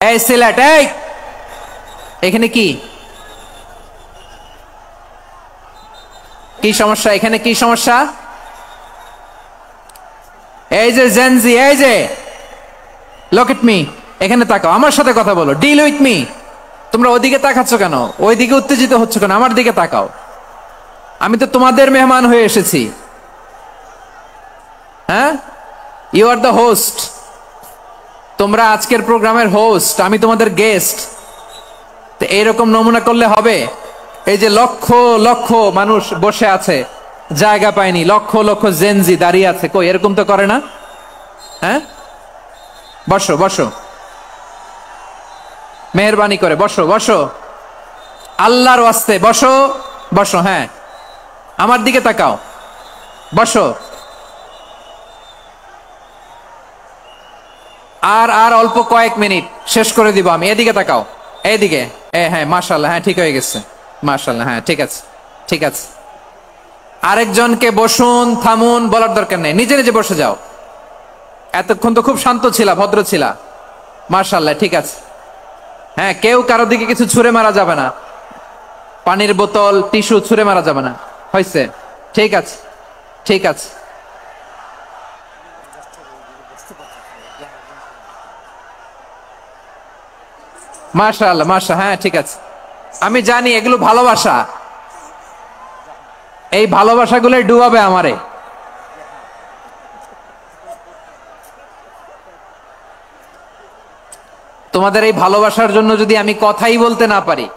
এই সিলেট, এই এখানে কি কি সমস্যা? এখানে কি সমস্যা? এই যে জেনজি, এই যে লুক এট মি, এখানে তাকাও, আমার সাথে কথা বলো, ডিল উইথ মি। তোমরা ওইদিকে তাকাচ্ছ কেন? ওইদিকে উত্তেজিত হচ্ছ কেন? আমার দিকে তাকাও। আমি তো তোমাদের মেহমান হয়ে এসেছি। হ্যাঁ, ইউ আর দ্য হোস্ট। তোমরা আজকের প্রোগ্রামের হোস্ট, আমি তোমাদের গেস্ট। তো এইরকম নমুনা করলে হবে? এই যে লক্ষ লক্ষ মানুষ বসে আছে, জায়গা পায়নি, লক্ষ লক্ষ জেনজি দাঁড়িয়ে আছে, কই এরকম তো করে না? হ্যাঁ, বসো বসো, মেহরবানি করে বসো বসো, আল্লাহর ওয়াস্তে বসো বসো। হ্যাঁ, আমার দিকে তাকাও, বসো। আর আর অল্প কয়েক মিনিট, শেষ করে দিব আমি। এদিকে তাকাও, এইদিকে। হ্যাঁ, মাশাআল্লাহ, হ্যাঁ ঠিক হয়ে গেছে, মাশাআল্লাহ, হ্যাঁ ঠিক আছে, ঠিক আছে। আরেকজনকে বসুন, থামুন বলার দরকার নেই, নিজে নিজে বসে যাও। এতক্ষণ তো খুব শান্ত ছিলা, ভদ্র ছিলা, মাশাআল্লাহ, ঠিক আছে। হ্যাঁ, কেউ কারো দিকে কিছু ছুঁড়ে মারা যাবে না, পানির বোতল, টিস্যু ছুঁড়ে মারা যাবে না, হয়েছে? ঠিক আছে, ঠিক আছে। মাশাআল্লাহ, মাশাআল্লাহ, হ্যাঁ ঠিক আছে। আমি জানি এগুলো ভালোবাসা, এই ভালোবাসাগুলোই ডুবাবে আমারে। তোমাদের এই ভালোবাসার জন্য যদি আমি কথাই বলতে না পারি,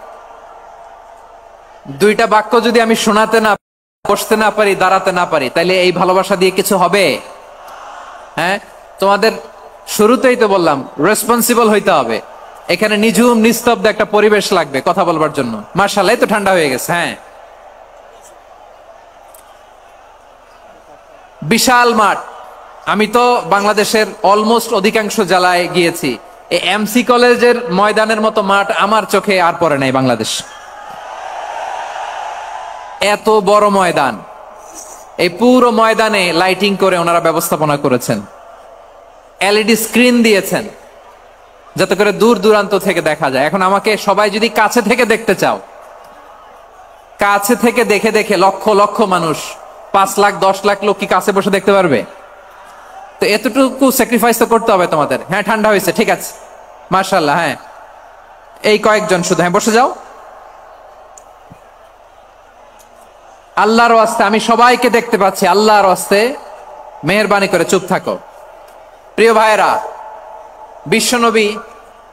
দুইটা বাক্য যদি আমি শোনাতে না, বসতে না পারি, দাঁড়াতে না পারি, তাহলে এই ভালোবাসা দিয়ে কিছু হবে? হ্যাঁ, তোমাদের শুরুতেই তো বললাম রেসপন্সিবল হইতে হবে। এখানে নিঝুম নিস্তব্ধ একটা পরিবেশ লাগবে কথা বলবার জন্য। মাশাআল্লাহ, এই তো ঠান্ডা হয়ে গেছে। হ্যাঁ, বিশাল মাঠ। আমি তো বাংলাদেশের অলমোস্ট অধিকাংশ জেলায় গিয়েছি, এই এমসি কলেজের ময়দানের মতো মাঠ আমার চোখে আর পড়ে নাই বাংলাদেশ। এত বড় ময়দান, এই পুরো ময়দানে লাইটিং করে ওনারা ব্যবস্থাপনা করেছেন, এলইডি স্ক্রিন দিয়েছেন যাতে করে দূর দূরান্ত থেকে দেখা যায়। এখন আমাকে সবাই যদি কাছে থেকে দেখতে চাও, কাছে থেকে দেখে দেখে লক্ষ লক্ষ মানুষ, 5 লাখ 10 লাখ লোক কি কাছে বসে দেখতে পারবে? তো এতটুকু স্যাক্রিফাইস তো করতে হবে তোমাদের। হ্যাঁ, ঠান্ডা হয়েছে, ঠিক আছে, মাশাআল্লাহ। হ্যাঁ, এই কয়েকজন শুধু, হ্যাঁ বসে যাও। আল্লাহর ওয়াস্তে আমি সবাইকে দেখতে পাচ্ছি, আল্লাহর ওয়াস্তে মেহেরবানি করে চুপ থাকো। প্রিয় ভাইয়েরা, বিশ্বনবী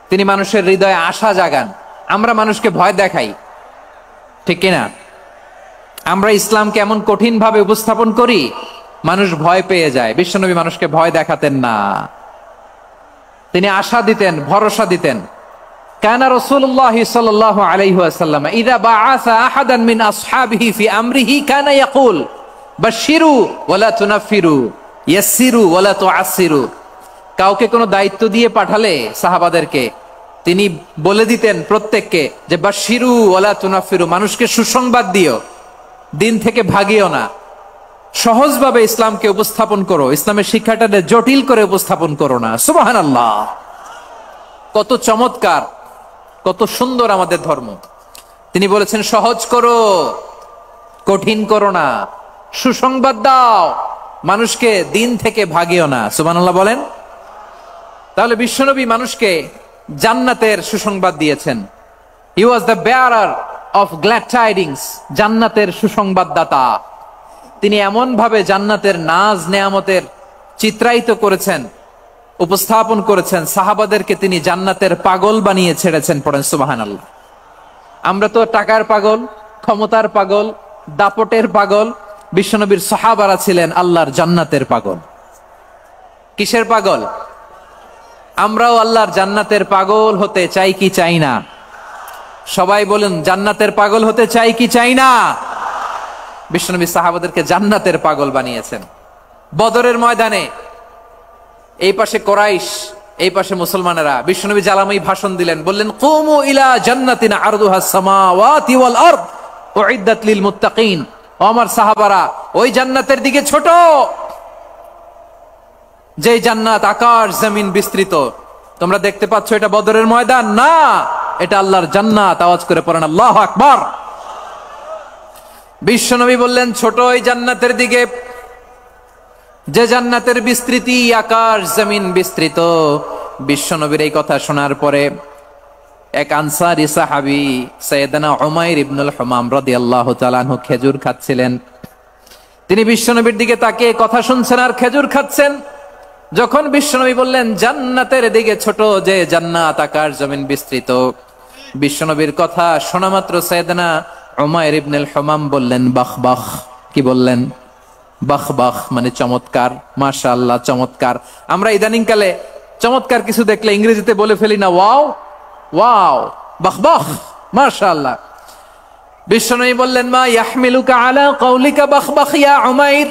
তিনি মানুষের হৃদয়ে আশা জাগান। আমরা মানুষকে ভয় দেখাই, ঠিক কিনা? আমরা ইসলামকে এমন কঠিন ভাবে উপস্থাপন করি, মানুষ ভয় পেয়ে যায়। বিশ্বনবী মানুষকে ভয় দেখাতেন না, তিনি আশা দিতেন, ভরসা দিতেন। কানা রাসূলুল্লাহ সাল্লাল্লাহু আলাইহি ওয়াসাল্লাম ইযা বাআসা আহাদান মিন আসহাবিহি ফি আমরিহি কানা ইয়াকুল বাশশিরু ওয়ালা তুনাফিরু ইয়াসসিরু ওয়ালা তুআসসিরু। কাউকে কোনো দায়িত্ব দিয়ে পাঠালে সাহাবাদেরকে তিনি বলে দিতেন প্রত্যেককে যে বাশশিরু ওয়ালা তুনাফিরু, মানুষকে সুসংবাদ দিও, দিন থেকে ভাগিও না। সহজভাবে ইসলামকে উপস্থাপন করো, ইসলামের শিক্ষাটাকে জটিল করে উপস্থাপন করো না। সুবহানাল্লাহ, কত চমৎকার, কত সুন্দর আমাদের ধর্ম। তিনি বলেছেন সহজ করো, কঠিন করো না, সুসংবাদ দাও, মানুষকে দিন থেকে ভাগিও না। সুবহানাল্লাহ বলেন। তাহলে বিশ্বনবী মানুষকে জান্নাতের সুসংবাদ দিয়েছেন। He was the bearer of glad tidings, জান্নাতের সুসংবাদদাতা। তিনি এমন ভাবে জান্নাতের নাজ নেয়ামতের চিত্রায়িত করেছেন, উপস্থাপন করেছেন, সাহাবাদেরকে তিনি জান্নাতের পাগল বানিয়ে ছেড়েছেন। পড়েন সুবহানাল্লাহ। আমরা তো টাকার পাগল, ক্ষমতার পাগল, দাপটের পাগল। বিশ্বনবীর সাহাবারা ছিলেন আল্লাহর জান্নাতের পাগল। কিসের পাগল? আমরাও আল্লাহর জান্নাতের পাগল হতে চাই কি চাই না? সবাই বলেন, জান্নাতের পাগল হতে চাই কি চাই না? বিশ্বনবী সাহাবাদেরকে জান্নাতের পাগল বানিয়েছেন। বদরের ময়দানে এই পাশে কোরাইশ, এই পাশে মুসলমানেরা। বিশ্বনবী জালামাই ভাষণ দিলেন, বললেন কুমু ইলা জান্নাতিন আরদুহাস সামাওয়াতি ওয়াল আরদ উইদ্দাত লিল মুত্তাকিন। ও আমার সাহাবারা, ওই জান্নাতের দিকে ছোট, যে জান্নাত আকাশ জমিন বিস্তৃত, তোমরা দেখতে পাচ্ছ এটা বদরের ময়দান না, এটা আল্লাহর জান্নাত। আওয়াজ করে পড়েন আল্লাহু আকবার। বিশ্বনবী বললেন ছোট ওই জান্নাতের দিকে, যে জান্নাতের বিস্তৃতি আকাশ জমিন বিস্তৃত। বিশ্বনবীর এই কথা শোনার পরে এক আনসারী সাহাবী সাইয়েদনা উমাইর ইবনুল হুমাম রাদিয়াল্লাহু তাআলা আনহু খেজুর খাচ্ছিলেন। তিনি বিশ্বনবীর দিকে তাকিয়ে কথা শুনছেন আর খেজুর খাচ্ছেন। যখন বিশ্বনবী বললেন জান্নাতের দিকে ছোট যে জান্নাত আকাশ জমিন বিস্তৃত, বিশ্বনবীর কথা শোনা মাত্র সাইয়েদনা উমাইর ইবনুল হুমাম বললেন বাহ বাহ। কি বললেন? বাহ বাহ মানে চমৎকার, মাশাআল্লাহ চমৎকার। আমরা ইদানিং কালে চমৎকার কিছু দেখলে ইংরেজিতে বলে ফেলি না ওয়াও ওয়াও, বাহ বাহ মাশাআল্লাহ। বিশ্বনবী বললেন মা ইয়াহমিলুকা আলা কাউলিকা বাহ বাহ ইয়া উমাইর।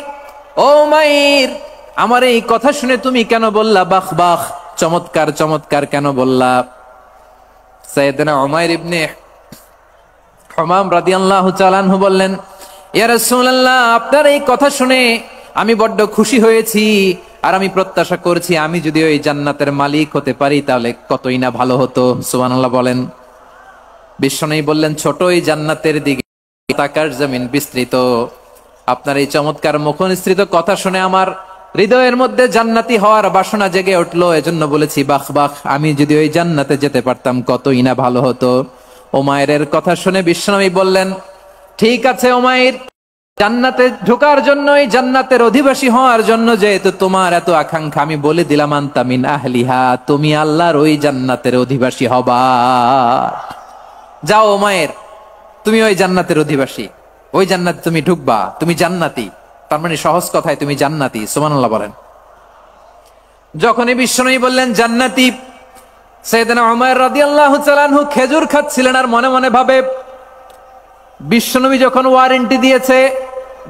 ও উমাইর, আমার এই কথা শুনে তুমি কেন বললা বাহ বাহ, চমৎকার চমৎকার কেন বললা? সাইয়েদনা উমাইর ইবনে হুমাম রাদিয়াল্লাহু তাআলা আনহু বললেন ইয়া রাসূলুল্লাহ, আপনার এই কথা শুনে আমি বড্ড খুশি হয়েছি, আর আমি প্রত্যাশা করছি আমি যদি ওই জান্নাতের মালিক হতে পারি তাহলে কতই না ভালো হতো। সুবহানাল্লাহ বলেন। বিশ্বনবী বললেন ছোট ওই জান্নাতের দিকে আকাশ জমিন বিস্তৃত। আপনার এই চমৎকার মুখনিসৃত কথা শুনে আমার হৃদয়ের মধ্যে জান্নাতি হওয়ার বাসনা জেগে উঠলো, এজন্য বলেছি বাহ বাহ, আমি যদি ওই জান্নাতে যেতে পারতাম কতই না ভালো হতো। উমাইরের কথা শুনে বিশ্বনবী বললেন ঠিক আছে উমাইর, জান্নাতে ঢোকার জন্য, এই জান্নাতের অধিবাসী হওয়ার জন্য যেহেতু তোমার এত আকাঙ্ক্ষা, আমি বলে দিলাম আনতা মিন আহলিহা, তুমি আল্লাহর ওই জান্নাতের অধিবাসী হবা। যাও উমাইর, তুমি ওই জান্নাতের অধিবাসী, ওই জান্নাতে তুমি ঢুকবা, তুমি জান্নাতি। তার মানে সহজ কথায় তুমি জান্নাতি। সুবহানাল্লাহ বলেন। যখনই বিশ্বনবী বললেন জান্নাতি, সাইয়েদনা উমাইর রাদিয়াল্লাহু তাআলা আনহু খেজুর খাচ্ছিলেন আর মনে মনে ভাবে বিশ্বনবী যখন ওয়ারেন্টি দিয়েছে,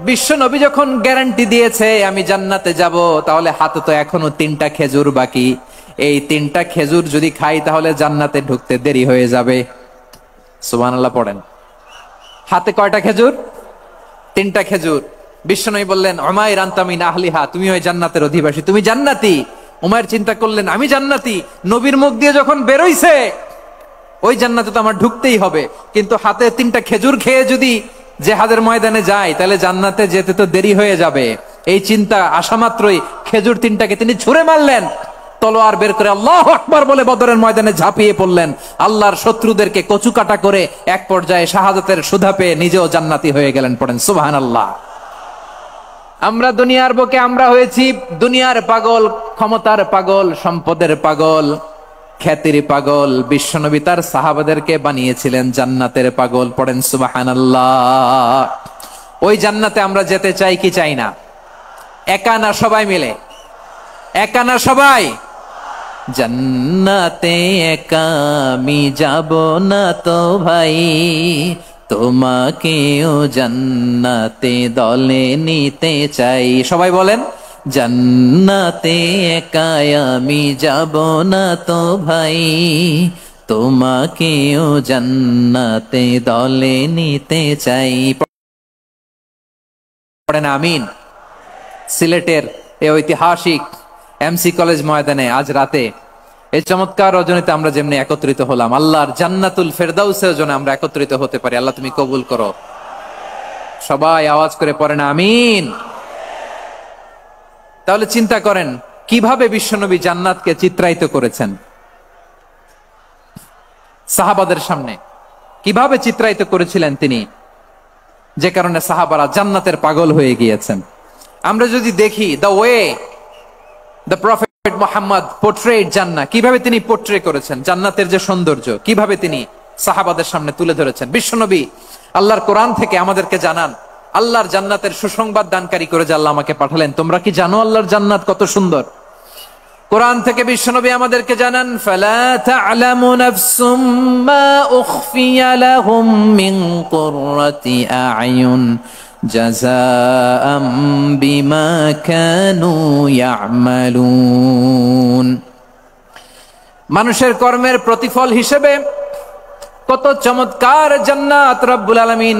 বিশ্বনবী যখন গ্যারান্টি দিয়েছে আমি জান্নাতে যাব, তাহলে হাতে তো এখনো 3টা খেজুর বাকি। এই 3টা খেজুর যদি খাই তাহলে জান্নাতে ঢুকতে দেরি হয়ে যাবে। সুবহানাল্লাহ পড়েন। হাতে কয়টা খেজুর? 3টা খেজুর। বিশ্বনবী বললেন উমাইর আনতা মিন আহলিহা, তুমি ওই জান্নাতের অধিবাসী, তুমি জান্নাতি। উমাইর চিন্তা করলেন আমি জান্নাতি, নবীর মুখ দিয়ে যখন বেরোইছে ওই জান্নাতে তো আমার ঢুকতেই হবে, কিন্তু হাতে 3টা খেজুর খেয়ে যদি জিহাদের ময়দানে যাই তাহলে জান্নাতে যেতে তো দেরি হয়ে যাবে। এই চিন্তা আসা মাত্রই খেজুর 3টাকে তিনি ছুঁড়ে মারলেন, তলোয়ার বের করে আল্লাহু আকবার বলে বদরের ময়দানে ঝাঁপিয়ে পড়লেন। আল্লাহর শত্রুদেরকে কচুকাটা করে এক পর্যায়ে শাহাদাতের সুধা পেয়ে নিজেও জান্নাতি হয়ে গেলেন। পড়েন সুবহানাল্লাহ। আমরা দুনিয়ার বুকে আমরা হয়েছি দুনিয়ার পাগল, ক্ষমতার পাগল, সম্পদের পাগল, খ্যাতির পাগল। বিশ্বনবী তার সাহাবাদেরকে বানিয়েছিলেন জান্নাতের পাগল। পড়েন সুবহানাল্লাহ। ওই জান্নাতে আমরা যেতে চাই কি চাই না? একা না সবাই মিলে? একা না সবাই? জান্নাতে একা আমি যাব না তো ভাই, তোমাকেও জান্নাতে দলে নিতে চাই। সবাই বলেন জান্নাতে একা আমি যাব না তো ভাই, তোমাকেও জান্নাতে দলে নিতে চাই। পড়েন আমিন। সিলেটের এই ঐতিহাসিক এমসি কলেজ ময়দানে আজ রাতে এই চমৎকার রজনীতে আমরা যেমনি একত্রিত হলাম, আল্লাহর জান্নাতুল ফেরদাউসের জন্য আমরা একত্রিত হতে পারি। আল্লাহ তুমি কবুল করো। সবাই আওয়াজ করে পড়েন আমিন। তাহলে চিন্তা করেন কিভাবে বিশ্বনবী জান্নাতকে চিত্রায়িত করেছেন সাহাবাদের সামনে, কিভাবে চিত্রায়িত করেছিলেন তিনি, যে কারণে সাহাবারা জান্নাতের পাগল হয়ে গিয়েছেন। আমরা যদি দেখি the way the prophet Muhammad portrait জান্নাত, কিভাবে তিনি পোর্ট্রে করেছেন জান্নাতের যে সৌন্দর্য, কিভাবে তিনি সাহাবাদের সামনে তুলে ধরেছেন। বিশ্বনবী আল্লাহর কোরআন থেকে আমাদেরকে জানান আল্লাহর জান্নাতের সুসংবাদ দানকারী করে যে আল্লাহ আমাকে পাঠালেন। তোমরা কি জানো আল্লাহর জান্নাত কত সুন্দর? কোরআন থেকে বিশ্বনবী আমাদেরকে জানান ফালা তা'লামু নাফসুম মা উখফিয়া লাহুম মিন কুররাতি আ'য়ুন জাযাআম বিমা কানু ইয়া'মালুন। মানুষের কর্মের প্রতিফল হিসেবে কত চমৎকার জান্নাত রব্বুল আলামিন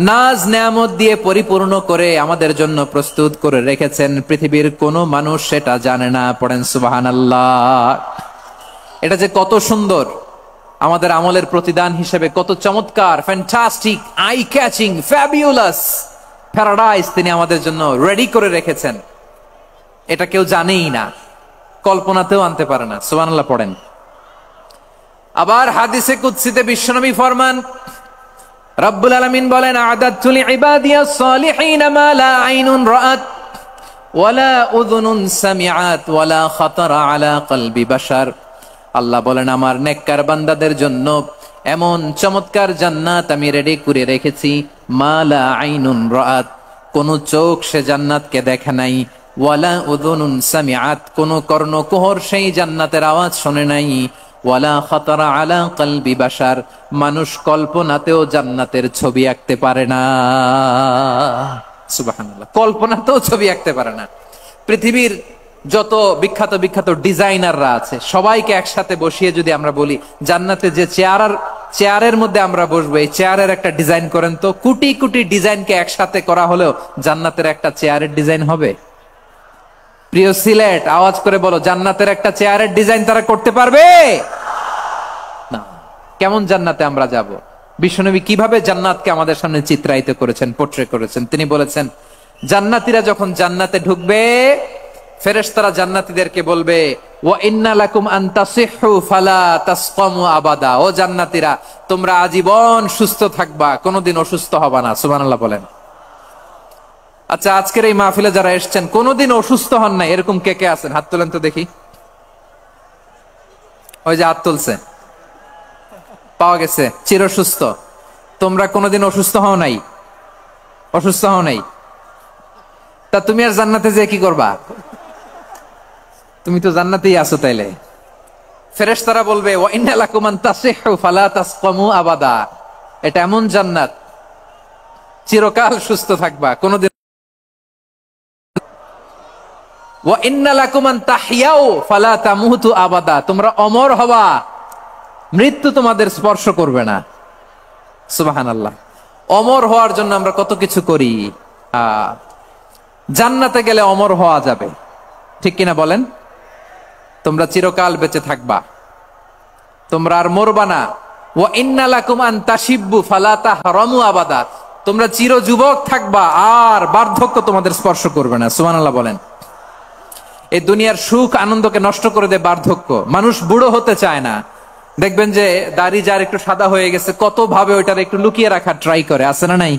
নাজ নেয়ামত দিয়ে পরিপূর্ণ করে আমাদের জন্য প্রস্তুত করে রেখেছেন। পৃথিবীর কোনো মানুষ সেটা জানে না। পড়েন সুবহানাল্লাহ। এটা যে কত সুন্দর, আমাদের আমলের প্রতিদান হিসেবে কত চমৎকার, fantastic, eye catching, fabulous paradise তিনি আমাদের জন্য রেডি করে রেখেছেন, এটা কেউ জানেই না, কল্পনাতেও আনতে পারে না। সুবহানাল্লাহ পড়েন। আবার হাদিসে কুদসিতে বিশ্বনবী ফরমান, রব্বুল আলামিন বলেন, আ'দাতু লিইবাদিয়াস সালিহিন মা লা আইনুন রাআত ওয়ালা উযুনুন সামিআত ওয়ালা খাতারা আলা কলবি বাশার। আল্লাহ বলেন, আমার নেককার বান্দাদের জন্য এমন চমৎকার জান্নাত আমি রেডি করে রেখেছি, মা লা আইনুন রাআত, কোন চোখ সে জান্নাতকে দেখে নাই, ওয়ালা উযুনুন সামিআত, কোন কর্ণকুহর সেই জান্নাতের আওয়াজ শোনে নাই, ওয়ালা খাতারা আলা কলবি বাশার, মানুষ কল্পনাতেও জান্নাতের ছবি আঁকতে পারে না। সুবহানাল্লাহ, কল্পনাতেও ছবি আঁকতে পারে না। পৃথিবীর যত বিখ্যাত বিখ্যাত ডিজাইনাররা আছে সবাইকে একসাথে বসিয়ে যদি আমরা বলি জান্নাতে যে চেয়ারের মধ্যে আমরা বসবো, এই চেয়ারের একটা ডিজাইন করেন তো, কোটি কোটি ডিজাইনকে একসাথে করা হলেও জান্নাতের একটা চেয়ারের ডিজাইন হবে? প্রিয় সিলেট, আওয়াজ করে বলো, জান্নাতের একটা চেয়ারের ডিজাইন তারা করতে পারবে না। কেমন জান্নাতে আমরা যাব? বিশ্বনবী কিভাবে জান্নাতকে আমাদের সামনে চিত্রায়িত করেছেন, পোট্রে করেছেন। তিনি বলেছেন, জান্নাতীরা যখন জান্নাতে ঢুকবে, ফেরেশতারা জান্নাতীদেরকে বলবে, ওয়া ইন্না লাকুম আন তাসিহু ফালা তাসকামু আবাদা, ও জান্নাতীরা তোমরা আজীবন সুস্থ থাকবা, কোনোদিন অসুস্থ হবা না। সুবহানাল্লাহ বলেন। আচ্ছা, আজকের এই মাহফিলে যারা এসেছেন কোনোদিন অসুস্থ হন নাই, এরকম কে কে আছেন? হাত তোলেন তো দেখি। ওই যে হাত তুলছে, পাওয়া গেছে, চিরসুস্থ। তোমরা কোনোদিন অসুস্থ হও নাই? অসুস্থ হও নাই? তা তুমি আর জান্নাতে যে কি করবা? তুমি তো জান্নাতেই আছো তাইলে। ফেরেশতারা বলবে, ওয়া ইন্না লাকুম আন তাসিহু ফালা তাসকামু আবাদা, এটা এমন জান্নাত চিরকাল সুস্থ থাকবা, কোনোদিন। ওয়া ইন্না লাকুম আন তাহইয়াউ ফালা তামুতু আবাদা, তোমরা অমর হবা, মৃত্যু তোমাদের স্পর্শ করবে না। সুবহানাল্লাহ। অমর হওয়ার জন্য আমরা কত কিছু করি। জান্নাতে গেলে অমর হওয়া যাবে, ঠিক কিনা বলেন? তোমরা চিরকাল বেঁচে থাকবা, তোমরা আর মরবা না। ওয়া ইন্না লাকুম আন তাশিব্বু ফালা তাহরামু আবাদা, তোমরা চির যুবক থাকবা, আর বার্ধক্য তোমাদের স্পর্শ করবে না। সুবহানাল্লাহ বলেন। এই দুনিয়ার সুখ আনন্দকে নষ্ট করে দেয় বার্ধক্য। মানুষ বুড়ো হতে চায় না। দেখবেন যে দাড়ি যার একটু সাদা হয়ে গেছে, কত ভাবে ওইটার একটু লুকিয়ে রাখার ট্রাই করে, আছে না নাই?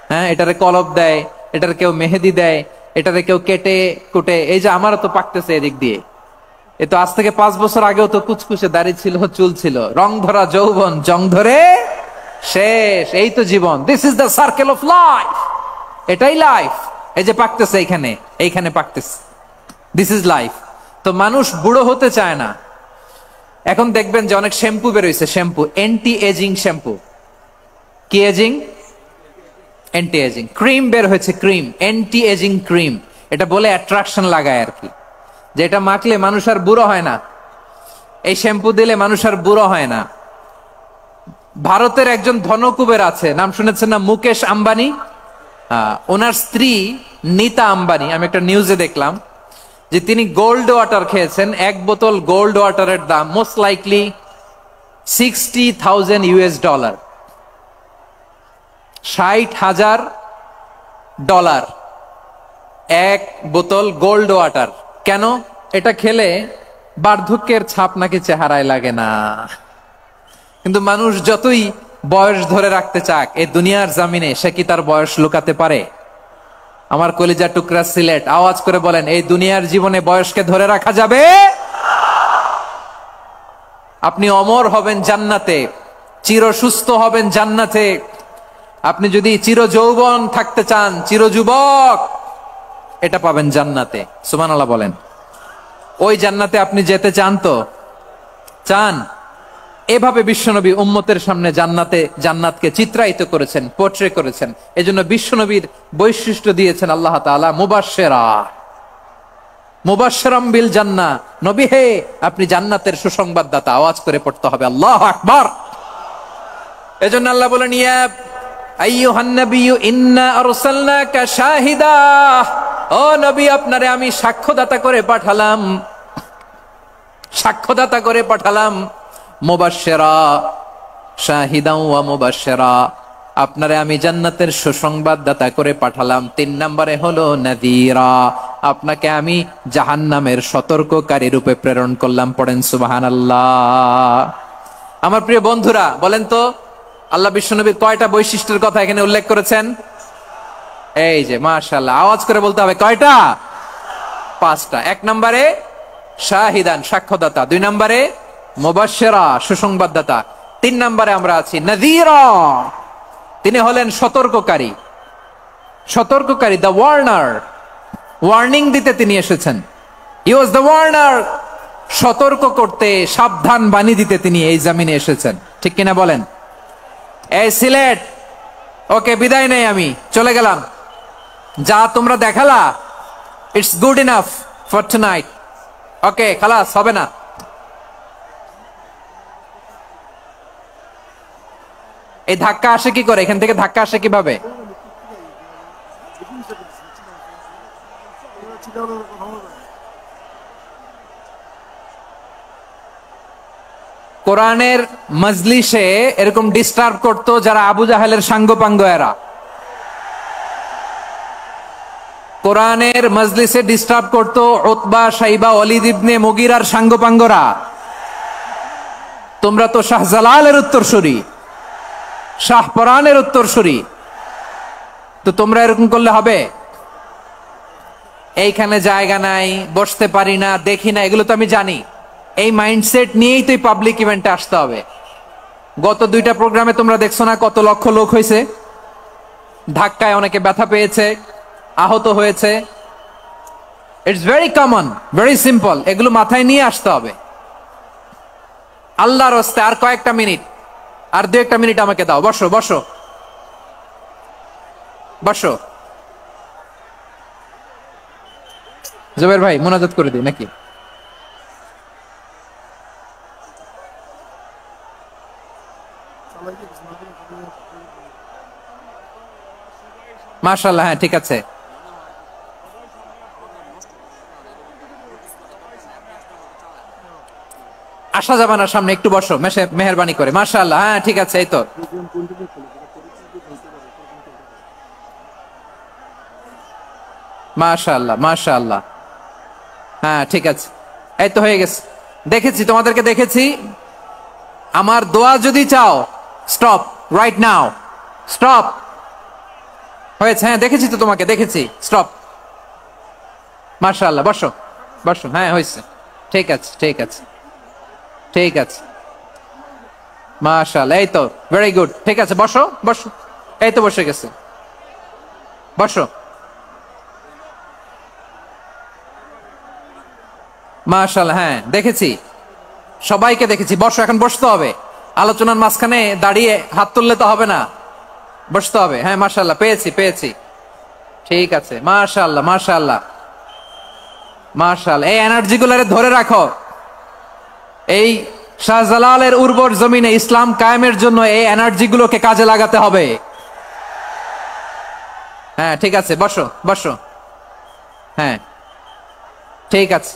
হ্যাঁ, এটারে কলপ দেয়, এটার কেউ মেহেদি দেয়, এটারে কেউ কেটে কুটে। এই যে আমারও তো পাকতেছে এদিক দিয়ে, এ তো আজ থেকে 5 বছর আগেও তো কুচকুচে দাড়ি ছিল, চুল ছিল, রং ধরা যৌবন জং ধরে শেষ। এই তো জীবন, this is the circle of life, এটাই লাইফ। এই যে পাকতেছে এইখানে, এইখানে পাকতেছে, দিস ইজ লাইফ। তো মানুষ বুড়ো হতে চায় না। এখন দেখবেন যে অনেক শ্যাম্পু বেরোইছে, শ্যাম্পু, অ্যান্টি এজিং শ্যাম্পু। কি এজিং? Anti aging. ক্রিম বের হয়েছে, ক্রিম, অ্যান্টি এজিং ক্রিম। এটা বলে অ্যাট্রাকশন লাগায় আর কি, যে এটা মাখলে মানুষ আর বুড়ো হয় না, এই শ্যাম্পু দিলে মানুষ আর বুড়ো হয় না। ভারতের একজন ধনকুবের আছে, নাম শুনেছেন না? মুকেশ আম্বানি। ওনার স্ত্রী নীতা আম্বানি, আমি একটা নিউজে দেখলাম যে তিনি গোল্ড ওয়াটার খেয়েছেন। এক বোতল গোল্ড ওয়াটারের দাম মোস্ট লাইকলি $60,000, $60,000 এক বোতল গোল্ড ওয়াটার। কেন? এটা খেলে বার্ধক্যের ছাপ নাকি চেহারায় লাগে না। কিন্তু মানুষ যতই বয়স ধরে রাখতে চাক এই দুনিয়ার জামিনে, সে কি তার বয়স লুকাতে পারে? আমার কলিজা টুকরা সিলেট, আওয়াজ করে বলেন, এই দুনিয়ার জীবনে বয়সকে ধরে রাখা যাবে? আপনি অমর হবেন জান্নাতে, চির সুস্থ হবেন জান্নাতে। আপনি যদি চির যৌবন থাকতে চান, চির যুবক, এটা পাবেন জান্নাতে। সুবহানাল্লাহ বলেন। ওই জান্নাতে আপনি যেতে চান তো? চান? এভাবে বিশ্বনবী উম্মতের সামনে জান্নাতকে চিত্রায়িত করেছেন, পোট্রে করেছেন। এজন্য বিশ্বনবীর বৈশিষ্ট্য দিয়েছেন আল্লাহ তাআলা মুবাশশিরাম বিল জান্নাহ। নবী হে, আপনি জান্নাতের সুসংবাদদাতা। আওয়াজ করে পড়তে হবে আল্লাহু আকবার। এজন্য আল্লাহ বলেন, ইয়া আইয়ুহান নাবিয়্যু ইন্না আরসালনাকা শাহিদা, ও নবী আপনারে আমি সাক্ষ্যদাতা করে পাঠালাম। সাক্ষ্যদাতা করে পাঠালাম, মুবাশশিরা শাহিদান ওয়া মুবাশশিরা, আপনারে আমি জান্নাতের সুসংবাদদাতা করে পাঠালাম। 3 নম্বরে হলো নাযীরা, আপনাকে আমি জাহান্নামের সতর্ককারী রূপে প্রেরণ করলাম। পড়েন সুবহানাল্লাহ। আমার প্রিয় বন্ধুরা, বলেন তো আল্লাহ বিশ্বনবীর কয়টা বৈশিষ্ট্যের কথা এখানে উল্লেখ করেছেন? এই যে মাশাআল্লাহ, আওয়াজ করে বলতে হবে, কয়টা? 5টা। 1 নম্বরে শাহিদান, সাক্ষ্যদাতা। 2 নম্বরে মুবাশশিরা, সুসংবাদদাতা। 3 নম্বরে আমরা আছি নাযীরা, তিনি হলেন সতর্ককারী। সতর্ককারী, দ্য ওয়ার্নার, ওয়ার্নিং দিতে তিনি এসেছেন। হি ওয়াজ দ্য ওয়ার্নার, সতর্ক করতে, সাবধান বাণী দিতে তিনি এই জমিনে এসেছেন। ঠিক কিনা বলেন? এই সিলেট, ওকে বিদায় নেই, আমি চলে গেলাম। যা তোমরা দেখালা, it's good enough for tonight. Okay, খালাস, হবে না। এই ধাক্কা আসে কি করে? এখান থেকে ধাক্কা আসে কিভাবে? কোরআনের মজলিসে এরকম ডিস্টার্ব করতো যারা আবু জাহেলের সাঙ্গপাঙ্গ এরা। কোরআনের মজলিসে ডিস্টার্ব করতো উতবা, শাইবা, ওয়ালিদ ইবনে মুগিরার সাঙ্গপাঙ্গরা। তোমরা তো শাহজালালের উত্তরসূরি, শাহপরানের উত্তরসূরি, তো তোমরা এরকম করলে হবে? এইখানে জায়গা নাই, বসতে পারি না, দেখি না, এগুলো তো আমি জানি। এই মাইন্ডসেট নিয়েই তো পাবলিক ইভেন্টে আসতে হবে। গত 2টা প্রোগ্রামে তোমরা দেখছো না কত লক্ষ লোক হয়েছে? ধাক্কায় অনেকে ব্যথা পেয়েছে, আহত হয়েছে। It's very common, very simple. এগুলো মাথায় নিয়ে আসতে হবে। আল্লাহর রাস্তে আর কয়েকটা মিনিট, আর 2-1টা মিনিট আমাকে দাও। বসো বসো বসো। জুবাইর ভাই, মোনাজাত করে দিই নাকি? মাশাআল্লাহ, হ্যাঁ ঠিক আছে। আসা যাবে না সামনে, একটু বসো মেহেরবানি করে। মাশাআল্লাহ, হ্যাঁ ঠিক আছে। এই তো মাশাআল্লাহ, মাশাআল্লাহ, হ্যাঁ ঠিক আছে। এই তো হয়ে গেছে, দেখেছি তোমাদেরকে, দেখেছি। আমার দোয়া যদি চাও, স্টপ রাইট নাও, স্টপ। হয়েছে, হ্যাঁ দেখেছি তো তোমাকে, দেখেছি, স্টপ। মাশাআল্লাহ, বসো বসো, হ্যাঁ হয়েছে, ঠিক আছে ঠিক আছে ঠিক আছে। মাশাআল্লাহ, এই তো ভেরি গুড, ঠিক আছে, বসো বসো। এই তো বসে গেছে, বসো। মাশাআল্লাহ, হ্যাঁ দেখেছি, সবাইকে দেখেছি। বসো, এখন বসতে হবে। আলোচনার মাঝখানে দাঁড়িয়ে হাত তুললে তো হবে না, বসতে হবে। হ্যাঁ মাশাআল্লাহ, পেয়েছি পেয়েছি, ঠিক আছে। মাশাআল্লাহ মাশাআল্লাহ মাশাআল্লাহ, এই এনার্জি গুলারে ধরে রাখো। এই শাহজালালের উর্বর জমিনে ইসলাম কায়েমের জন্য এই এনার্জি গুলোকে কাজে লাগাতে হবে। হ্যাঁ ঠিক আছে, বসো বসো, হ্যাঁ ঠিক আছে।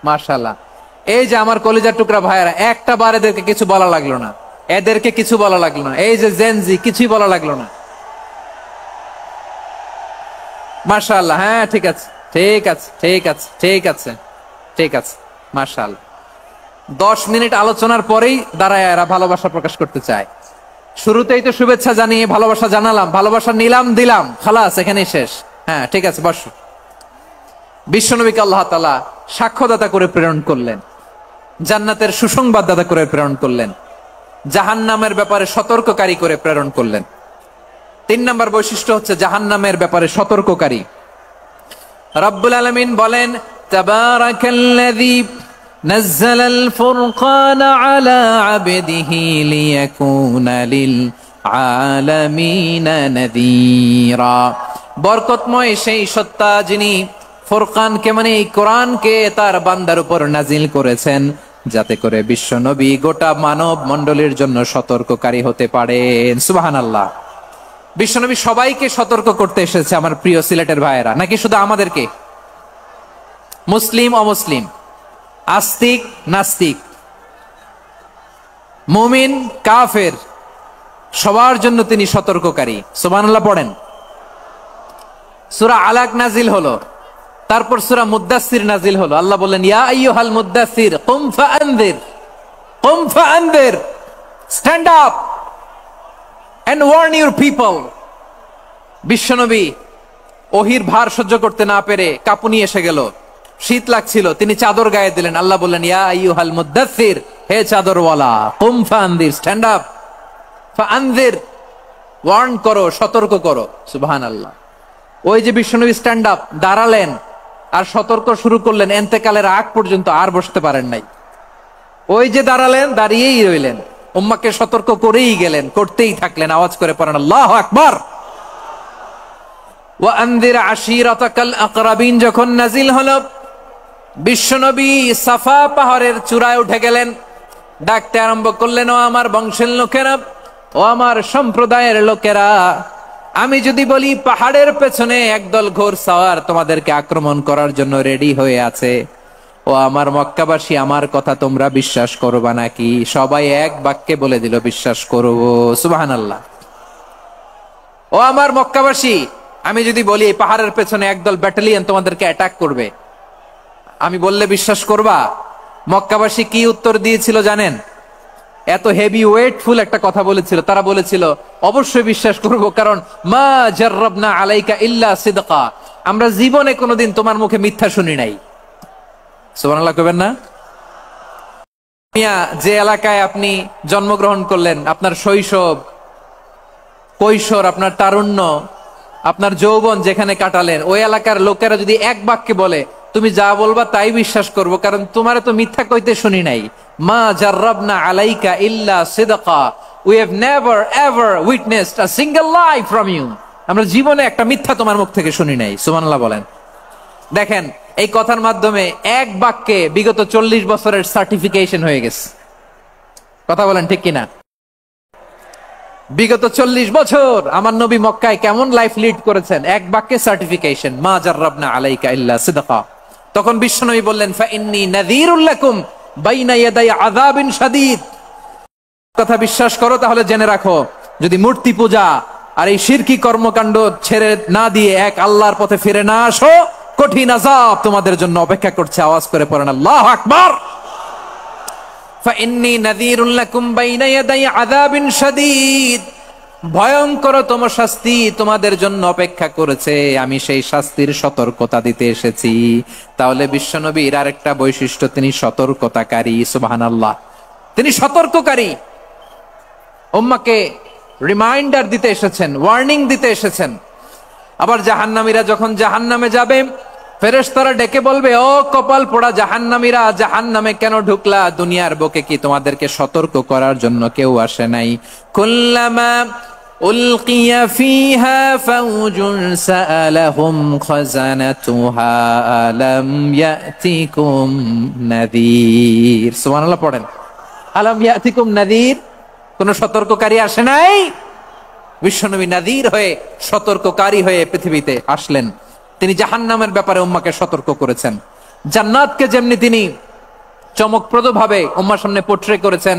মাশাআল্লাহ, এই যে আমার কলিজার টুকরা ভাইয়েরা, একটা বার এদেরকে কিছু বলা লাগলো না, এদেরকে কিছু বলা লাগলো না। এই যে জেনজি, কিছুই বলা লাগলো না। মাশাআল্লাহ, হ্যাঁ ঠিক আছে ঠিক আছে ঠিক আছে ঠিক আছে ঠিক আছে। মাশাআল্লাহ, 10 মিনিট আলোচনার পরেই দাঁড়ায় এরা ভালোবাসা প্রকাশ করতে চায়। শুরুতেই তো শুভেচ্ছা জানিয়ে ভালোবাসা জানালাম, ভালোবাসা নিলাম, দিলাম, খালাস, এখানেই শেষ। হ্যাঁ ঠিক আছে, বসো। বিশ্বনবীকে আল্লাহ তাআলা সাক্ষ্যদাতা করে প্রেরণ করলেন, জান্নাতের সুসংবাদদাতা করে প্রেরণ করলেন, জাহান্নামের ব্যাপারে সতর্ককারী করে প্রেরণ করলেন। 3 নম্বর বৈশিষ্ট্য হচ্ছে জাহান্নামের ব্যাপারে সতর্ককারী। রব্বুল আলামিন বলেন, তাবারাকাল্লাযী নাযালাল ফুরকানা আলা আবদিহি লিয়াকুনা লিল আলামিনা নাযীরা। বরকতময় সেই সত্তা যিনি ফুরকানকে, মানে এই কোরআনকে তার বান্দার উপর নাজিল করেছেন, যাতে করে বিশ্ব নবী গোটা মানব মণ্ডলীর জন্য সতর্ককারী হতে পারেন। সুবহানাল্লাহ। বিশ্বনবী সবাইকে সতর্ক করতে এসেছে, আমার প্রিয় সিলেটের ভাইয়েরা, নাকি শুধু আমাদেরকে? মুসলিম অমুসলিম আস্তিক নাস্তিক, মুমিন কাফের, সবার জন্য তিনি সতর্ককারী। সুবহানাল্লাহ পড়েন। সূরা আলাক নাজিল হলো, তারপর সূরা মুদ্দাসসির নাজিল হলো। আল্লাহ বললেন, ইয়া আইয়ুহাল মুদ্দাসসির কুম ফাআনযির, কুম ফাআনযির, stand up and warn your people. বিশ্বনবী ওহির ভার সহ্য করতে না পেরে কাঁপুনি এসে গেল, শীত লাগছিল, তিনি চাদর গায়ে দিলেন। আল্লাহ বললেন, ইয়া আইয়ুহাল মুদ্দাসসির, হে চাদরওয়ালা, কুম ফাআনযির, স্ট্যান্ড আপ, ফাআনযির, ওয়ার্ন করো, সতর্ক করো। সুবহানাল্লাহ। ওই যে বিশ্বনবী স্ট্যান্ড আপ, দাঁড়ালেন আর সতর্ক শুরু করলেন, এন্তেকালের আগ পর্যন্ত আর বসতে পারেন নাই। ওই যে দাঁড়ালেন, দাঁড়িয়েই রইলেন, উম্মাকে সতর্ক করেই গেলেন, করতেই থাকলেন। আওয়াজ করে পড়েন আল্লাহু আকবার। ওয়া আনযির আশীরাতাকাল আকরাবিন যখন নাজিল হলো, বিশ্বনবী সাফা পাহাড়ের চূড়ায় উঠে গেলেন, ডাকতে আরম্ভ করলেন, ও আমার বংশের লোকেরা, ও আমার সম্প্রদায়ের লোকেরা, আমি যদি বলি পাহাড়ের পেছনে একদল ঘোড়সাওয়ার তোমাদেরকে আক্রমণ করার জন্য রেডি হয়ে আছে, ও আমার মক্কাবাসী, আমার কথা তোমরা বিশ্বাস করবা নাকি? সবাই এক বাক্যে বলে দিল, বিশ্বাস করব। সুবহানাল্লাহ। ও আমার মক্কাবাসী, আমি যদি বলি এই পাহাড়ের পেছনে একদল ব্যাটালিয়ন তোমাদেরকে অ্যাটাক করবে, আমি বললে বিশ্বাস করবা? মক্কাবাসী কি উত্তর দিয়েছিল জানেন? এত হেভি ওয়েটফুল একটা কথা বলেছিল। তারা বলেছিল, অবশ্যই বিশ্বাস করব, কারণ মা জাররাবনা আলাইকা ইল্লা সিদকা, আমরা জীবনে কোনোদিন তোমার মুখে মিথ্যা শুনি নাই। সুবহানাল্লাহ কইবেন না? মিয়া, যে এলাকায় আপনি জন্মগ্রহণ করলেন, আপনার শৈশব, কৈশোর, আপনার তারুণ্য, আপনার যৌবন যেখানে কাটালেন, ওই এলাকার লোকেরা যদি এক বাক্যে বলে তুমি যা বলবা তাই বিশ্বাস করব, কারণ তোমারে তো মিথ্যা কইতে শুনি নাই। মা জাররাবনা আলাইকা ইল্লা সিদকা, we have never ever witnessed a single lie from you, আমরা জীবনে একটা মিথ্যা তোমার মুখ থেকে শুনি নাই। সুবহানাল্লাহ বলেন। দেখেন, এই কথার মাধ্যমে এক বাক্যে বিগত 40 বছরের সার্টিফিকেশন হয়ে গেছে। কথা বলেন ঠিক কিনা? বিগত 40 বছর আমার নবী মক্কায় কেমন লাইফ লিড করেছেন, এক বাক্যে সার্টিফিকেশন, মা জাররাবনা আলাইকা ইল্লা সিদকা। তখন বিশ্বনবী বললেন, ফাইন্নী নাযীরুল লাকুম বাইনা ইয়াদাই আযাবিন শাদীদ। কথা বিশ্বাস করো, তাহলে জেনে রাখো, যদি মূর্তি পূজা আর এই শিরকি কর্মকাণ্ড ছেড়ে না দিয়ে এক আল্লাহর পথে ফিরে না আসো, কঠিন আযাব তোমাদের জন্য অপেক্ষা করছে। আওয়াজ করে পড়েন আল্লাহু আকবার। ফাইন্নী নাযীরুল লাকুম বাইনা ইয়াদাই আযাবিন শাদীদ, ভয়ঙ্করতম শাস্তি তোমাদের জন্য অপেক্ষা করেছে, আমি সেই শাস্তির সতর্কতা দিতে এসেছি। তাহলে বিশ্বনবীর আরেকটা বৈশিষ্ট্য, তিনি সতর্কতাকারী। সুবহানাল্লাহ। তিনি সতর্ককারী, উম্মাকে রিমাইন্ডার দিতে এসেছেন, ওয়ার্নিং দিতে এসেছেন। আবার জাহান্নামীরা যখন জাহান্নামে যাবে, ফেরেশতারা ডেকে বলবে, ও কপাল পোড়া জাহান্নামীরা, জাহান্নামে কেন ঢুকলা? দুনিয়ার বুকে কি তোমাদেরকে সতর্ক করার জন্য কেউ আসে নাই? কুল্লামা উলকিয়া ফিহা ফাউজুন সাআলাহুম খাযানাতুহা আলাম ইয়াতিকুম নাযীর। সুবহানাল্লাহ পড়েন। আলাম ইয়াতিকুম নাযীর, কোন সতর্ককারী আসে নাই? বিশ্বনবী নাযীর হয়ে, সতর্ককারী হয়ে পৃথিবীতে আসলেন। তিনি জাহান্নামের ব্যাপারে উম্মাকে সতর্ক করেছেন। জান্নাতকে যেমনি তিনি চমকপ্রদ ভাবে উম্মার সামনে পোট্রে করেছেন,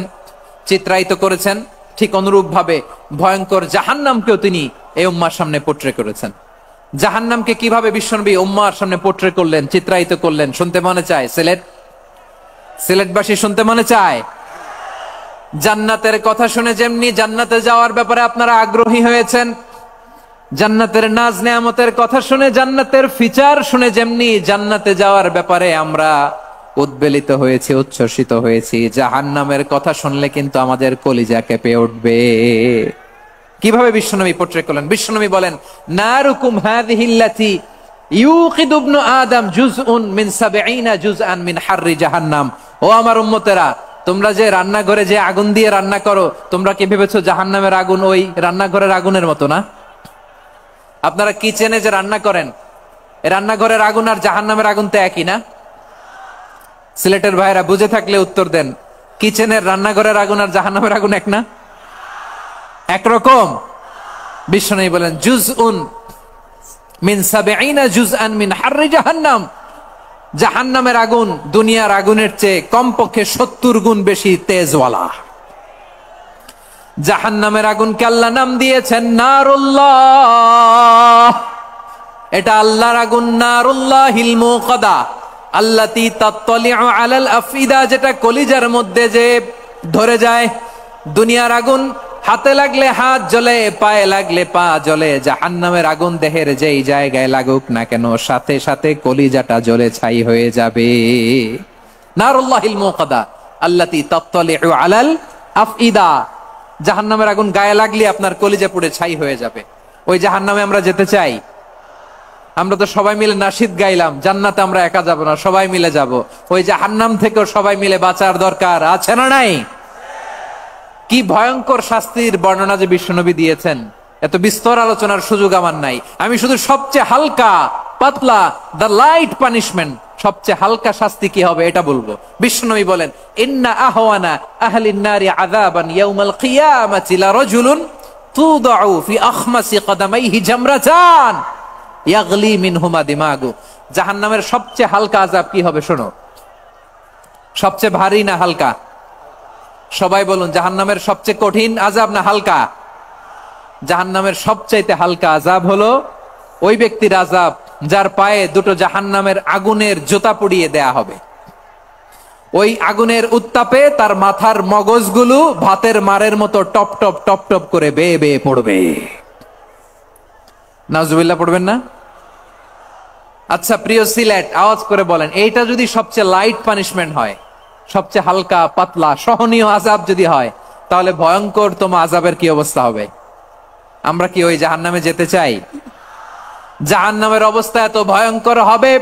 চিত্রায়িত করেছেন, ঠিক অনুরূপ ভাবে ভয়ঙ্কর জাহান্নামকেও তিনি এই উম্মার সামনে পোট্রে করেছেন। জাহান্নামকে কিভাবে বিশ্বনবী উম্মার সামনে পোট্রে করলেন, চিত্রায়িত করলেন, শুনতে মনে চায়? সিলেটবাসী শুনতে মনে চায়? জান্নাতের কথা শুনে যেমনি জান্নাতে যাওয়ার ব্যাপারে আপনারা আগ্রহী হয়েছেন, জান্নাতের নাজ নেয়ামতের কথা শুনে, জান্নাতের ফিচার শুনে যেমনি জান্নাতে যাওয়ার ব্যাপারে আমরা উদ্বেলিত হয়েছি, উচ্ছ্বসিত হয়েছি, জাহান্নামের কথা শুনলে কিন্তু আমাদের কলিজা কেঁপে উঠবে। কিভাবে বিশ্বনবী পোট্রে করলেন? বিশ্বনবী বলেন, নারুকুম হাযিহিল্লাতী ইউকিদু ইবনু আদম জুজউন মিন ৭০ জুজআন মিন হাররি জাহান্নাম। ও আমার উম্মতেরা, তোমরা যে রান্নাঘরে যে আগুন দিয়ে রান্না করো, তোমরা কি ভেবেছো জাহান্নামের আগুন ওই রান্নাঘরের আগুনের মতো না? আপনারা কিচেনে যে রান্না করেন, রান্নাঘরের আগুন আর জাহান্নামের আগুন তো একই না? সিলেটের ভাইরা বুঝে থাকলে উত্তর দেন, কিচেনের রান্নাঘরের আগুন আর জাহান্নামের আগুন এক না? একরকম? বিশ্বনবী বলেন, জুজউন মিন ৭০ জুজআন মিন হাররি জাহান্নাম, জাহান্নামের আগুন দুনিয়ার আগুনের চেয়ে কমপক্ষে 70 গুণ বেশি তেজওয়ালা। জাহান্নামের আগুনকে আল্লাহ নাম দিয়েছেন নারুল্লাহ। এটা আল্লাহর আগুন, নারুল্লাহিল মুকাদা আল্লাতী তাত্তালিউ আলাল আফইদা, যেটা কলিজার মধ্যে যে ধরে যায়। দুনিয়ার আগুন হাতে লাগলে হাত জ্বলে, পায়ে লাগলে পা জ্বলে। জাহান্নামের আগুন দেহের যেই জায়গায় লাগুক না কেন সাথে সাথে কলিজাটা জ্বলে ছাই হয়ে যাবে। নারুল্লাহিল মুকাদা আল্লাতী তাত্তালিউ আলাল আফইদা, জাহান্নামের আগুন গায়ে লাগলে আপনার কলিজা পুড়ে ছাই হয়ে যাবে। ওই জাহান্নামে আমরা যেতে চাই? আমরা তো সবাই মিলে নাশিদ গাইলাম, জান্নাতে আমরা একা যাব না, সবাই মিলে যাব। ওই জাহান্নাম থেকেও সবাই মিলে বাঁচার দরকার আছে না নাই? কি ভয়ঙ্কর শাস্তির বর্ণনা যে বিশ্বনবী দিয়েছেন, এত বিস্তর আলোচনার সুযোগ আমার নাই। আমি শুধু সবচেয়ে হালকা পাতলা, দ্য লাইট পানিশমেন্ট, সবচেয়ে হালকা শাস্তি কি হবে এটা বলবো। বিশ্বনবী বলেন, ইন্না আহওয়ানা আহলিন নারি আযাবান ইয়াউমাল কিয়ামাতি লারাজুলুন তুদাউ ফি আখমাসি কদামাইহি জামরাতান ইয়াগলি মিনহুমা দিমাগু। জাহান্নামের সবচেয়ে হালকা আযাব কি হবে শোনো। সবচেয়ে ভারী না হালকা? সবাই বলুন, জাহান্নামের সবচেয়ে কঠিন আযাব না হালকা? জাহান্নামের সবচাইতে হালকা আযাব হলো ওই ব্যক্তির আযাব যার পায়ে দুটো জাহান্নামের আগুনের জুতা পুড়িয়ে দেয়া হবে। ওই আগুনের উত্তাপে তার মাথার মগজগুলো ভাতের মারের মতো টপ টপ টপ টপ করে বেয়ে বেয়ে পড়বে। নাউজুবিল্লাহ পড়বেন না? আচ্ছা প্রিয় সিলেট, আওয়াজ করে বলেন, এইটা যদি সবচেয়ে লাইট পানিশমেন্ট হয়, সবচেয়ে হালকা পাতলা সহনীয় আযাব যদি হয়, তাহলে ভয়ঙ্কর তোমা আযাবের কি অবস্থা হবে? আমরা কি ওই জাহান্নামে যেতে চাই? জাহান্নামের অবস্থা এত ভয়ঙ্কর হবে,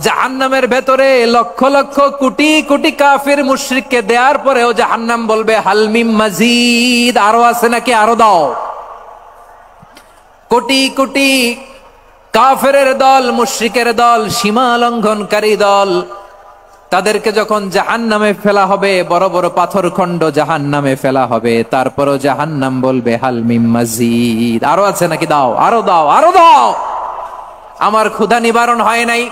জাহান্নামের ভেতরে লক্ষ লক্ষ কোটি কোটি কাফির মুশরিককে দেওয়ার পরেও জাহান্নাম বলবে হালমিম মাজিদ, আরো আছে নাকি, আরো দাও। কোটি কোটি কাফেরের দল, মুশরিকের দল, সীমা লঙ্ঘনকারী দল, তাদেরকে যখন জাহান্নামে ফেলা হবে, বড় বড় পাথর খণ্ড জাহান্নামে ফেলা হবে, তারপরও জাহান্নাম বলবে হালমিম মাজিদ, আরো আছে নাকি, দাও, আরো দাও, আরো দাও। আমার ক্ষুধা নিবারণ হয় নাই।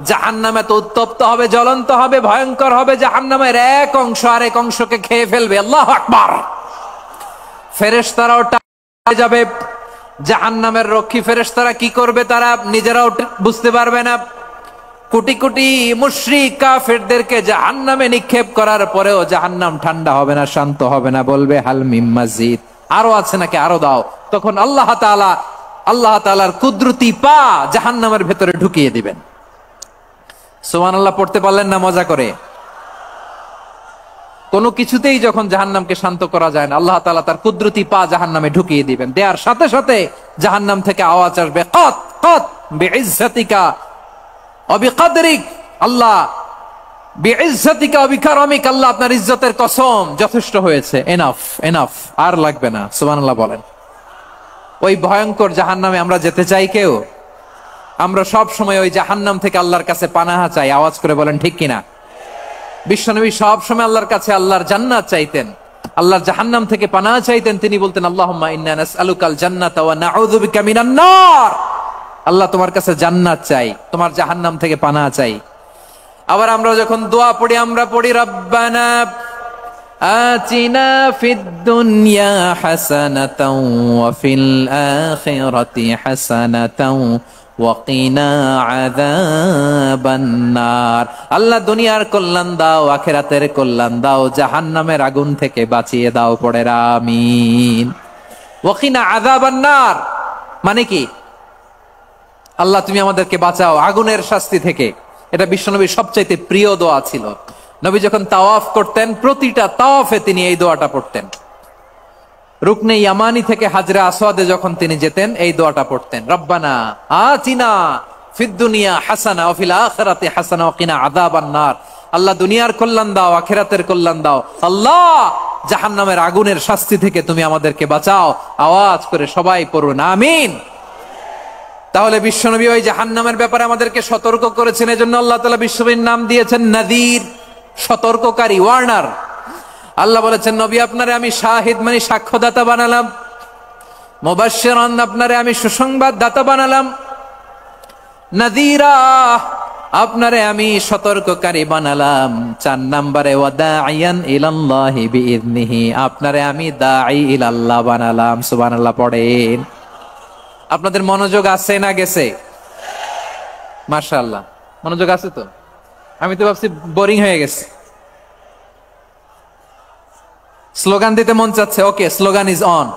জাহান্নামে তো উত্তপ্ত হবে, জ্বলন্ত হবে, ভয়ঙ্কর হবে। জাহান্নামের এক অংশ আরেক অংশকে খেয়ে ফেলবে। আল্লাহু আকবার। ফেরেশতারাও যাবে। জাহান্নামের রক্ষী ফেরেশতারা কি করবে তারা নিজেরাও বুঝতে পারবে না। কোটি কোটি মুশরিক কাফেরদেরকে জাহান্নামে নিক্ষেপ করার পরেও জাহান্নাম ঠান্ডা হবে না, শান্ত হবে না, বলবে হাল মিম মাজিদ, আরো আছে নাকি, আরো দাও। তখন আল্লাহ তাআলার কুদরতি পা জাহান্নামের ভেতরে ঢুকিয়ে দিবেন। সুবহানাল্লাহ পড়তে পারলেন না মজা করে? কোনো কিছুতেই যখন জাহান্নামকে শান্ত করা যায় না, আল্লাহ তাআলা তার কুদরতি পা জাহান্নামে ঢুকিয়ে দিবেন। দেয়ার সাথে সাথে জাহান্নাম থেকে আওয়াজ আসবে, কাত কাত বিইজ্জাতিকা ওয়া বিকদরিক, আল্লাহ বিইজ্জাতিকা ওয়া বিকারামিক, আল্লাহ আপনার ইজ্জতের কসম, যথেষ্ট হয়েছে, এনাফ এনাফ, আর লাগবে না। সুবহানাল্লাহ বলেন। ওই ভয়ঙ্কর জাহান্নামে আমরা যেতে চাই কেউ? আমরা সব সময় ওই জাহান্নাম থেকে আল্লাহর কাছে পানাহা চাই। আওয়াজ করে বলেন ঠিক কিনা? বিশ্বনবী সব সময় আল্লাহর কাছে আল্লাহর জান্নাত চাইতেন, আল্লাহর জাহান্নাম থেকে পানাহা চাইতেন। তিনি বলতেন, আল্লাহুম্মা ইন্না নাসআলুকাল জান্নাতা ওয়া নাউযু বিকা মিনান নার। আল্লাহ তোমার কাছে জান্নাত চাই, তোমার জাহান্নাম থেকে পানাহা চাই। আবার আমরা যখন দোয়া পড়ি, আমরা পড়ি রব্বানা আতিনা ফিদ দুনিয়া হাসানাতাও ওয়া ফিল আখিরাতি হাসানাতাও ওয়া কিনা আযাবান নার। আল্লাহ দুনিয়ার কল্যাণ দাও, আখিরাতের কল্যাণ দাও, জাহান্নামের আগুন থেকে বাঁচিয়ে দাও, পড়ে আমিন। ওয়া কিনা আযাবান নার মানে কি? আল্লাহ তুমি আমাদেরকে বাঁচাও আগুনের শাস্তি থেকে। এটা বিশ্বনবীর সবচাইতে প্রিয় দোয়া ছিল। নবী যখন তাওয়াফ করতেন, প্রতিটা তাওয়াফে তিনি এই দোয়াটা পড়তেন। রুকনে ইয়ামানি থেকে হাজরে আসওয়াদে যখন তিনি যেতেন, এই দোয়াটা পড়তেন, রব্বানা আতিনা ফিদ দুনিয়া হাসানা ওয়া ফিল আখিরাতি হাসানা ওয়া কিনা আযাবান নার। আল্লাহ দুনিয়ার কল্যাণ দাও, আখিরাতের কল্যাণ দাও। আল্লাহ জাহান্নামের আগুনের শাস্তি থেকে তুমি আমাদেরকে বাঁচাও। আওয়াজ করে সবাই পড়ুন আমিন। তাহলে বিশ্বনবী ওই জাহান্নামের ব্যাপারে আমাদেরকে সতর্ক করেছেন। এজন্য আল্লাহ তাআলা বিশ্বনবীর নাম দিয়েছেন নাযীর, সতর্ককারী, ওয়ার্নার। আল্লাহ বলেছেন, নবী আপনারে আমি শাহিদ মানে সাক্ষ্যদাতা বানালাম, মুবাশশিরান আপনারে আমি সুসংবাদ দাতা বানালাম, নাযীরা আপনারে আমি সতর্ককারী বানালাম। 4 নম্বরে ওয়াদাইয়ান ইলাল্লাহি বিইذনিহি, আপনারে আমি দাঈ ইলাল্লাহ বানালাম। সুবহানাল্লাহ পড়েন। আপনাদের মনোযোগ আছে না গেছে? মাশাআল্লাহ, মনোযোগ আছে তো? আমি তো ভাবছি বোরিং হয়ে গেছে। স্লোগান দিতে মন চাচ্ছে। ওকে, স্লোগান ইজ অন।